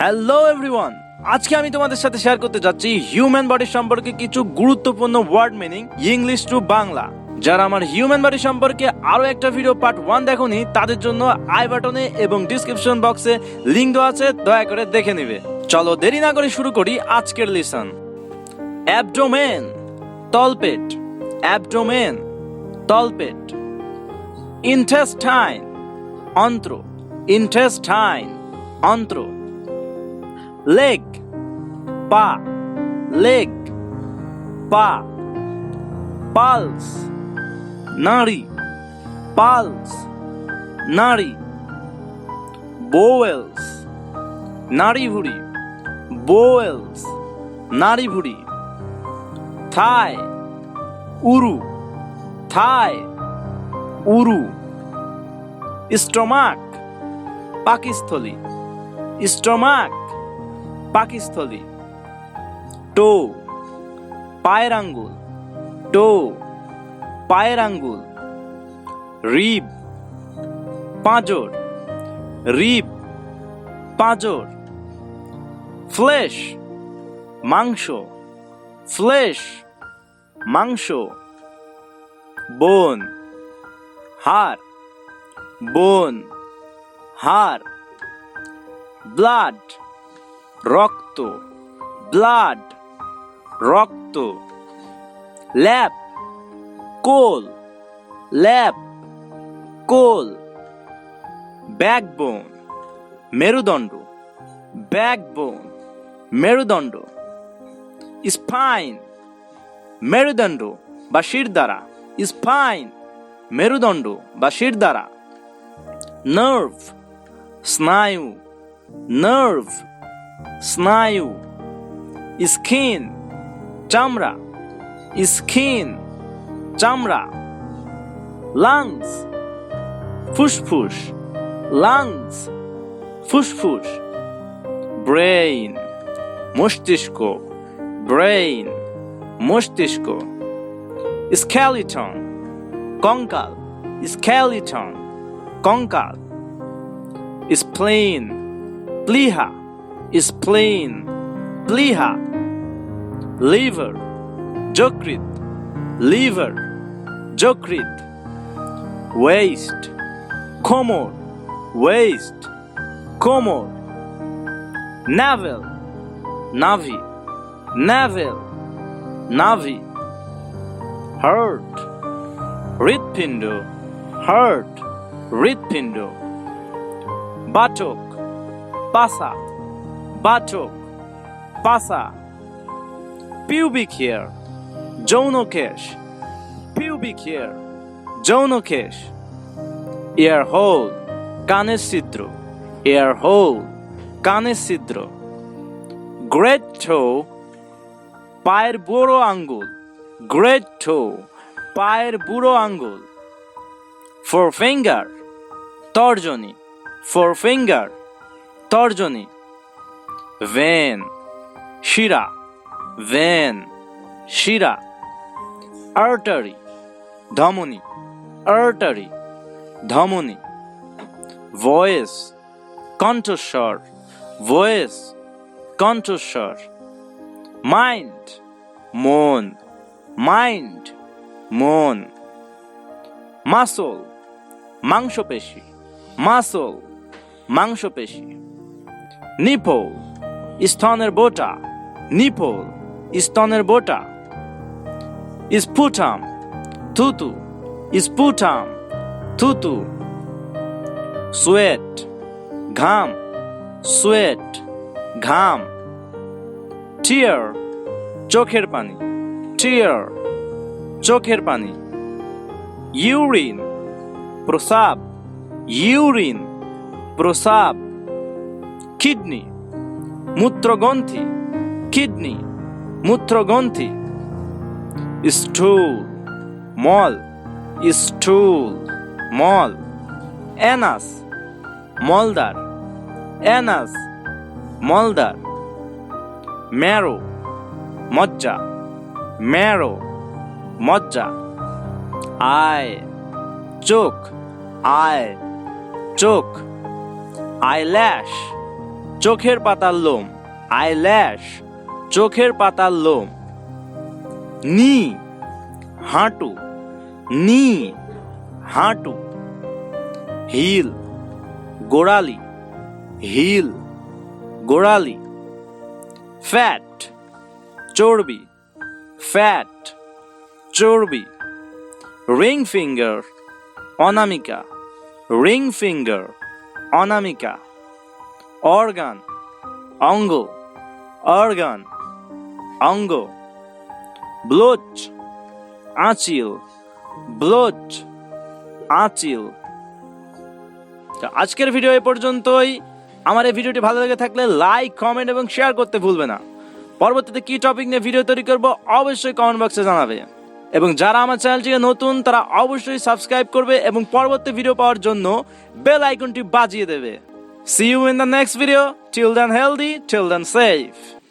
Hello everyone, আজকে আমি তোমাদের সাথে শেয়ার করতে যাচ্ছি হিউম্যান বডি সম্পর্কে কিছু গুরুত্বপূর্ণ word meaning English to Bangla. যারা আমার হিউম্যান বডি সম্পর্কে আরো একটা ভিডিও পার্ট 1 দেখোনি তাদের জন্য আই বাটনে এবং ডিসক্রিপশন বক্সে লিংক দেওয়া আছে, দয়া করে দেখে নিবে। চলো দেরি না করে শুরু করি আজকের লেসন। অ্যাবডোমেন, তলপেট। অ্যাবডোমেন, তলপেট। ইন্টেস্টাইন, অন্ত্র। ইন্টেস্টাইন, অন্ত্র। লেগ, পা। লেগ, পা। পালস, নাড়ি। পালস, নাড়ি। বোয়েলস, নাড়ি ভুড়ি। বোয়েলস, নাড়ি ভুড়ি। থাই, উরু। থাই, উরু। স্টমাক, পাকস্থলী। স্টমাক, পাকস্থলী। টো, পায়ের আঙ্গুল। টো, পায়ের আঙ্গুল। রিব, পাঁজর। রিব, পাঁজর। ফ্লেশ, মাংস। ফ্লেশ, মাংস। বোন, হাড়। বোন, হাড়। ব্লাড, রক্ত। ব্লাড, রক্ত। ল্যাপ, কোল। ল্যাপ, কোল। ব্যাকবোন, মেরুদণ্ড। ব্যাকবোন, মেরুদণ্ড। স্পাইন, মেরুদণ্ড বা শিরদাঁড়া। স্পাইন, মেরুদণ্ড বা শিরদাঁড়া। নার্ভ, স্নায়ু। নার্ভ, স্নায়ু। স্কিন, চামড়া। স্কিন, চামড়া। লাংস, ফুসফুস। লাংস, ফুসফুস। ব্রেইন, মস্তিষ্ক। ব্রেইন, মস্তিষ্ক। স্কেলিটন, কঙ্কাল। স্কেলিটন, কঙ্কাল। স্প্লিন, প্লিহা। স্প্লিন, প্লিহা। লিভার, যকৃৎ। লিভার, যকৃৎ। ওয়েস্ট, কোমর। ওয়েস্ট, কোমর। নাভেল, নাভি। নাভেল, নাভি। হার্ট, হৃৎপিণ্ড। হার্ট, হৃৎপিণ্ড। বাটক, পাছা। বাটক, পাছা। পিউবিক হেয়ার, যৌনকেশ। পিউবিক হেয়ার, যৌনকেশ। এয়ার হোল, কানের ছিদ্র। এয়ার হোল, কানের ছিদ্র। গ্রেট টো, পায়ের বুড়ো আঙ্গুল। গ্রেট টো, পায়ের বুড়ো আঙ্গুল। ফোরফিঙ্গার, তর্জনী। ফোরফিঙ্গার, তর্জনী। ভেন, শিরা। ভেন, শিরা। আর্টারি, ধমনী। আর্টারি, ধমনী। ভয়েস, কণ্ঠস্বর। ভয়েস, কণ্ঠস্বর। মাইন্ড, মন। মাইন্ড, মন। মাসল, মাংসপেশি। মাসল, মাংসপেশি। নিপল, স্তনের বোটা। নিপল, স্তনের বোটা। স্পুটাম, থুতু। স্পুটাম, থুতু। সোয়েট, ঘাম। সোয়েট, ঘাম। টিয়ার, চোখের পানি। টিয়ার, চোখের পানি। ইউরিন, প্রস্রাব। ইউরিন, প্রস্রাব। কিডনি, মূত্রগ্রন্থি। কিডনি, মূত্রগ্রন্থি। স্টুল, মল। স্টুল, মল। অ্যানাস, মলদার। অ্যানাস, মলদার। ম্যারো, মজ্জা। ম্যারো, মজ্জা। আই, চোখ। আই, চোখ। আইল্যাশ, চোখের পাতার লোম, আইল্যাশ, চোখের পাতার লোম। নি, হাঁটু, নি, হাঁটু। হিল, গোড়ালি, হিল, গোড়ালি। ফ্যাট, চর্বি, ফ্যাট, চর্বি। রিং ফিঙ্গার, অনামিকা, রিং ফিঙ্গার, অনামিকা। অর্গান, অঙ্গ, অর্গান, অঙ্গ। ব্লোচ, আঁচিল, ব্লোচ, আঁচিল। আজকের ভিডিও এ পর্যন্তই। আমার এই ভিডিওটি ভালো লেগে থাকলে লাইক, কমেন্ট এবং শেয়ার করতে ভুলবে না। পরবর্তীতে কি টপিক নিয়ে ভিডিও তৈরি করব অবশ্যই কমেন্ট বক্সে জানাবে। এবং যারা আমার চ্যানেলটিকে নতুন তারা অবশ্যই সাবস্ক্রাইব করবে এবং পরবর্তী ভিডিও পাওয়ার জন্য বেল আইকনটি বাজিয়ে দেবে। See you in the next video. Till then healthy, till then safe.